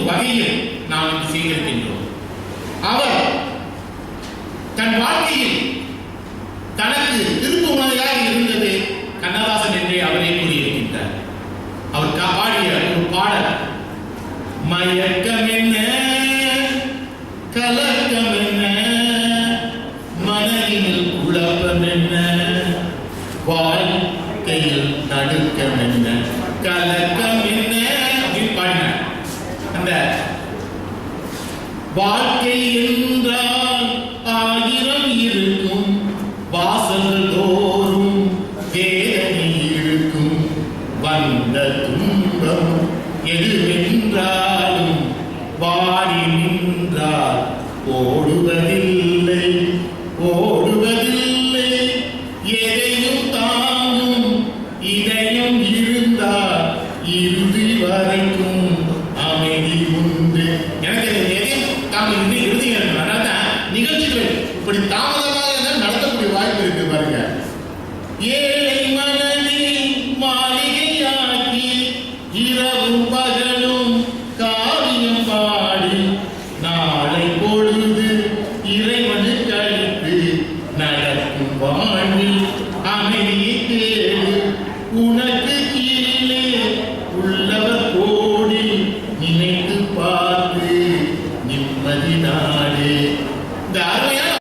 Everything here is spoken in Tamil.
வகையில் நாம் இன்று சேகரிக்கின்றோம். அவர் தன் வாழ்க்கையில் தனக்கு திருப்புமுனையாக இருந்தது கண்ணதாசன் என்றே அவரே கூறியிருக்கின்றார். அவர் பாடிய ஒரு பாடல், மயக்கம் என்ன கலக்கம் என்ன மனதில் குழப்பம் என்ன வாழ்க்கையில் நடுக்கம் என்ன கலக்கம் என்ன அப்படின்னு பாடினார். அந்த வாழ்க்கை என்றால் ஆயிரம் இருக்கும், வாசல் தோறும் வேதனை இருக்கும், வந்த துன்பம் எதுவென்றாலும் வாடி நின்றால் ஓடுவதில்லை ஓடுவதில்லை, எதையும் தாங்கும் இதயம் இருந்தால் இறுதி வரைக்கும் அமைதி உண்டு. எனக்கு எதையும் தாங்கும் இறுதி. அதனால நிகழ்ச்சிகள் இப்படி தாமதம்